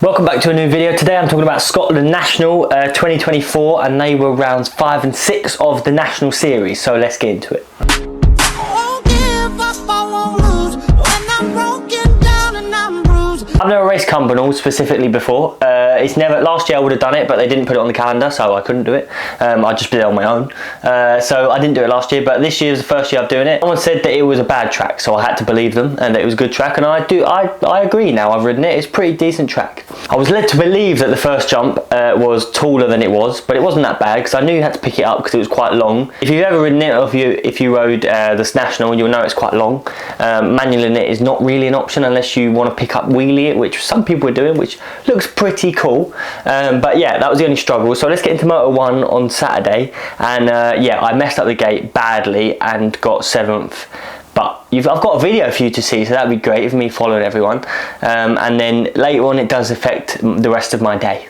Welcome back to a new video. Today I'm talking about Scotland National 2024, and they were rounds 5 and 6 of the National Series, so let's get into it. I've never raced Cumbernauld specifically before. Last year I would have done it, but they didn't put it on the calendar, so I couldn't do it. I just did it on my own. So I didn't do it last year, but this year is the first year I'm doing it. Someone said that it was a bad track, so I had to believe them and that it was a good track, and I agree now. I've ridden it. It's a pretty decent track. I was led to believe that the first jump was taller than it was, but it wasn't that bad because I knew you had to pick it up because it was quite long. If you've ever ridden it, or if you rode this National, you'll know it's quite long. Manualing it is not really an option unless you want to pick up wheelie it, which some people are doing, which looks pretty cool. But yeah, that was the only struggle. So let's get into Moto 1 on Saturday, and yeah, I messed up the gate badly and got 7th. But I've got a video for you to see, so that'd be great of me following everyone. And then later on, it does affect the rest of my day.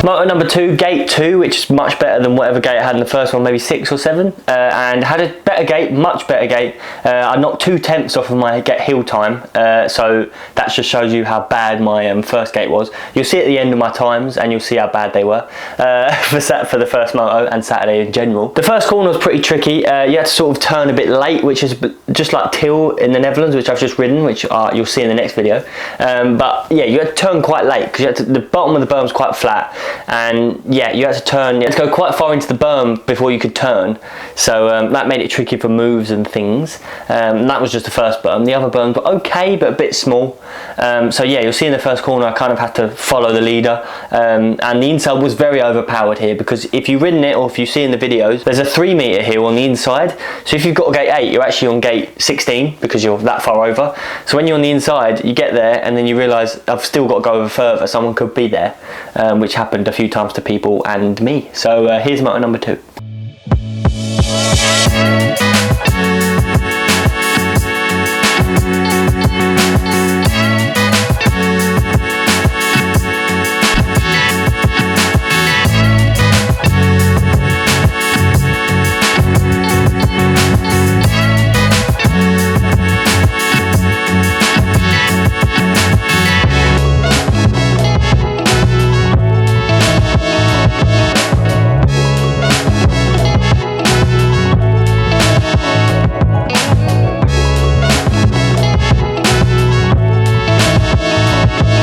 Moto number 2, gate 2, which is much better than whatever gate I had in the first one, maybe 6 or 7, and had a better gate, much better gate. I knocked 2 tenths off of my hill time, so that just shows you how bad my first gate was. You'll see at the end of my times, and you'll see how bad they were for the first moto and Saturday in general. The first corner was pretty tricky. You had to sort of turn a bit late, which is just like Till in the Netherlands, which I've just ridden, which you'll see in the next video. But yeah, you had to turn quite late because the bottom of the berm's quite flat. And yeah, you had to turn, you had to go quite far into the berm before you could turn, so that made it tricky for moves and things. And that was just the first berm. The other berms were okay, but a bit small. So yeah, you'll see in the first corner I kind of had to follow the leader, and the inside was very overpowered here, because if you've ridden it or if you see in the videos, there's a 3 metre hill on the inside, so if you've got gate 8 you're actually on gate 16 because you're that far over. So when you're on the inside, you get there and then you realise I've still got to go over further, someone could be there, which happened a few times to people and me. So here's moto number 2.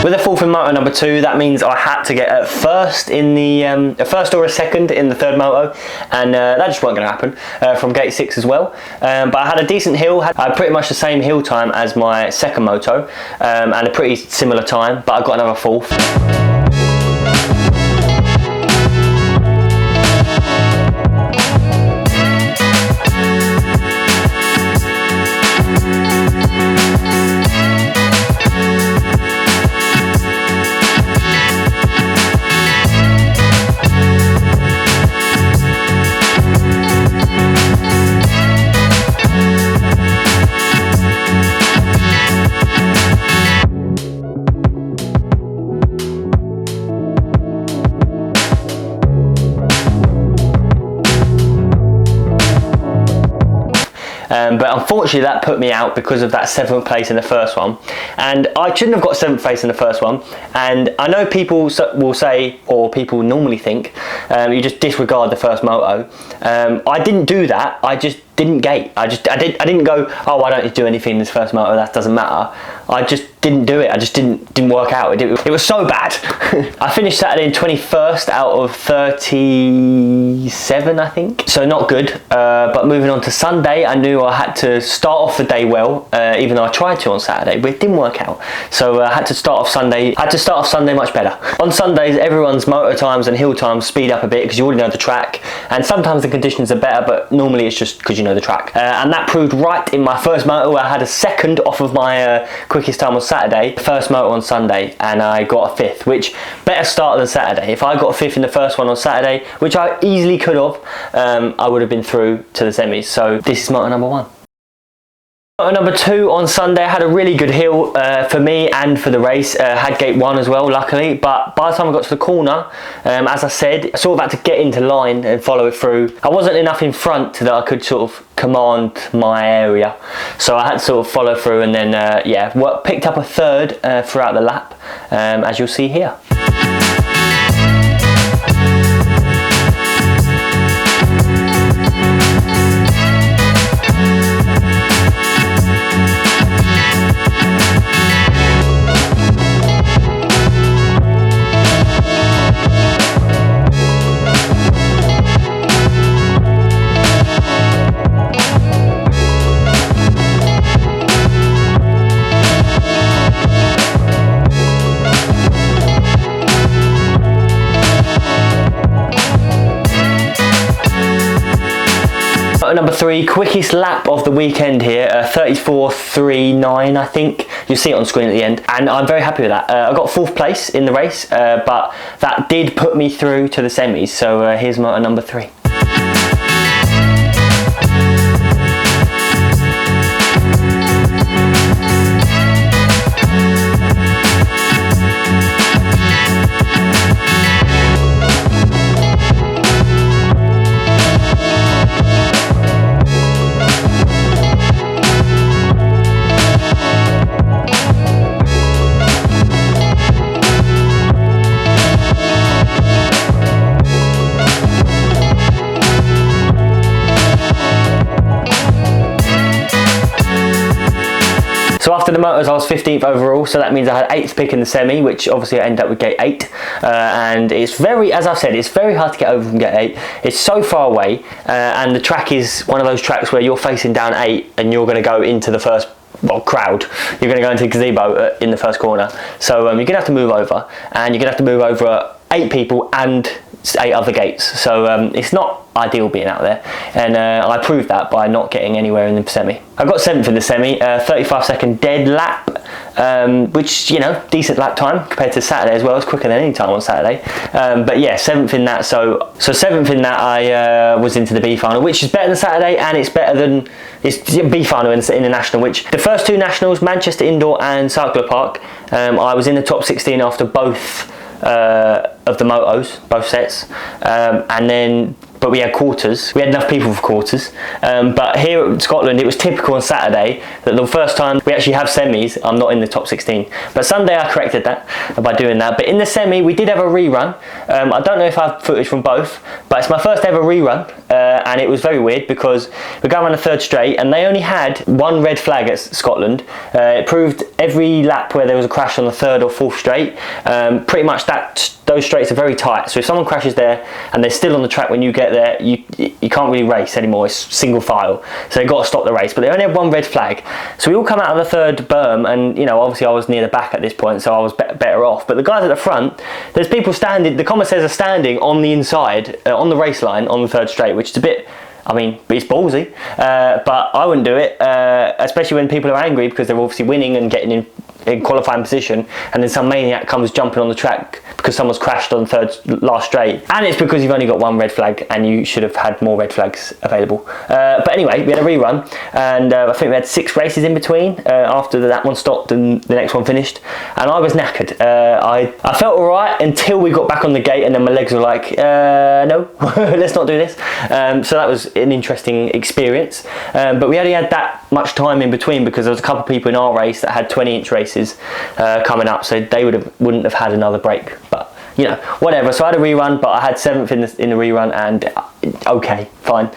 With a 4th in moto number 2, that means I had to get a first in a first or a second in the 3rd moto, and that just wasn't going to happen from gate 6 as well. But I had a decent hill. I had pretty much the same hill time as my 2nd moto, and a pretty similar time, but I got another 4th. But unfortunately that put me out because of that 7th place in the first one, and I shouldn't have got 7th place in the first one. And I know people will say, or people normally think, you just disregard the first moto. I didn't do that. I just didn't gate. I didn't go, oh, I don't need to do anything in this first moto, that doesn't matter. I just didn't do it. I just didn't work out. It was so bad. I finished Saturday in 21st out of 37, I think. So not good. But moving on to Sunday, I knew I had to start off the day well, even though I tried to on Saturday, but it didn't work out. So I had to start off Sunday. Much better. On Sundays, everyone's motor times and hill times speed up a bit because you already know the track, and sometimes the conditions are better, but normally it's just because you know the track. And that proved right in my first moto. I had a second off of my quickest time on Saturday, first moto on Sunday, and I got a fifth, which better start than Saturday. If I got a fifth in the first one on Saturday, which I easily could have, I would have been through to the semis. So this is moto number one. Number two on Sunday, I had a really good hill for me and for the race. Had gate one as well, luckily, but by the time I got to the corner, as I said, I sort of had to get into line and follow it through. I wasn't enough in front that I could sort of command my area, so I had to sort of follow through, and then yeah, picked up a third throughout the lap, as you'll see here. Number three, quickest lap of the weekend here, 34.39 I think. You'll see it on screen at the end, and I'm very happy with that. I got fourth place in the race, but that did put me through to the semis, so here's my number three. So after the motors, I was 15th overall, so that means I had 8th pick in the semi, which obviously I ended up with gate 8. And it's very, as I've said, it's very hard to get over from gate 8. It's so far away, and the track is one of those tracks where you're facing down 8 and you're going to go into the first crowd. You're going to go into the gazebo in the first corner. So you're going to have to move over, and you're going to have to move over 8 people and 8 other gates. So it's not ideal being out there, and I proved that by not getting anywhere in the semi. I got 7th in the semi, 35-second dead lap, which, you know, decent lap time compared to Saturday as well. It's quicker than any time on Saturday, but yeah, 7th in that. So 7th in that, I was into the B final, which is better than Saturday, and it's better than B final in the national, which the first 2 nationals, Manchester Indoor and Cycler Park, I was in the top 16 after both of the motos, both sets, and then but we had quarters. We had enough people for quarters. But here in Scotland, it was typical on Saturday that the first time we actually have semis, I'm not in the top 16. But Sunday I corrected that by doing that. But in the semi, we did have a rerun. I don't know if I have footage from both, but it's my first ever rerun. And it was very weird because we're going around the 3rd straight and they only had 1 red flag at Scotland. It proved every lap where there was a crash on the 3rd or 4th straight. Pretty much those straights are very tight. So if someone crashes there and they're still on the track when you get there, you can't really race anymore. It's single file, so they've got to stop the race. But they only have 1 red flag, so we all come out of the 3rd berm, and you know, obviously I was near the back at this point, so I was better off. But the guys at the front, there's people standing, the commentators are standing on the inside, on the race line on the 3rd straight, which is a bit, I mean, it's ballsy, but I wouldn't do it, especially when people are angry because they're obviously winning and getting in qualifying position, and then some maniac comes jumping on the track because someone's crashed on last straight, and it's because you've only got 1 red flag and you should have had more red flags available. But anyway, we had a rerun, and I think we had 6 races in between after that one stopped and the next one finished, and I was knackered. I felt alright until we got back on the gate, and then my legs were like, no, let's not do this. So that was an interesting experience, but we only had that much time in between because there was a couple of people in our race that had 20-inch races coming up, so they wouldn't have had another break. But you know, whatever. So I had a rerun, but I had 7th in the rerun, and okay, fine.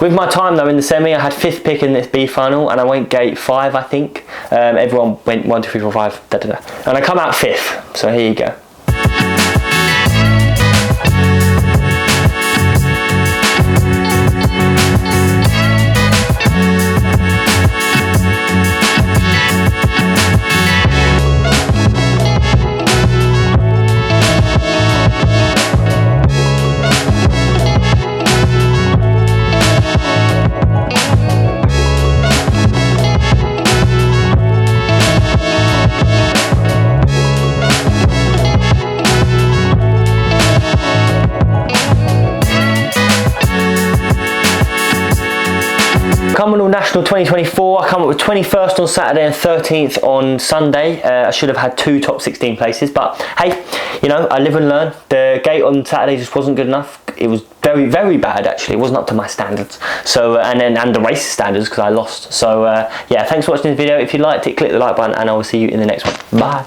With my time though in the semi, I had 5th pick in this B final, and I went gate 5, I think. Everyone went 1, 2, 3, 4, 5, da da da, and I come out 5th. So here you go. Cumbernauld National 2024, I come up with 21st on Saturday and 13th on Sunday. I should have had 2 top 16 places, but hey, you know, I live and learn. The gate on Saturday just wasn't good enough. It was very, very bad actually. It wasn't up to my standards. So, and the race standards, because I lost. So yeah, thanks for watching this video. If you liked it, click the like button, and I will see you in the next one. Bye.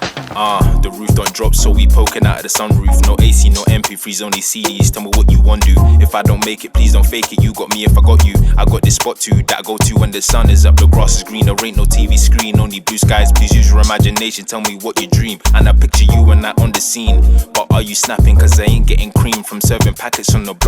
The roof don't drop, so we poking out of the sunroof. No AC, no MP3s, only CDs. Tell me what you want to do. If I don't make it, please don't fake it. You got me if I got you. I got this spot too that I go to when the sun is up. The grass is green, there ain't no TV screen, only blue skies. Please use your imagination, tell me what you dream. And I picture you and that on the scene. But are you snapping? Cause I ain't getting cream from serving packets on the block.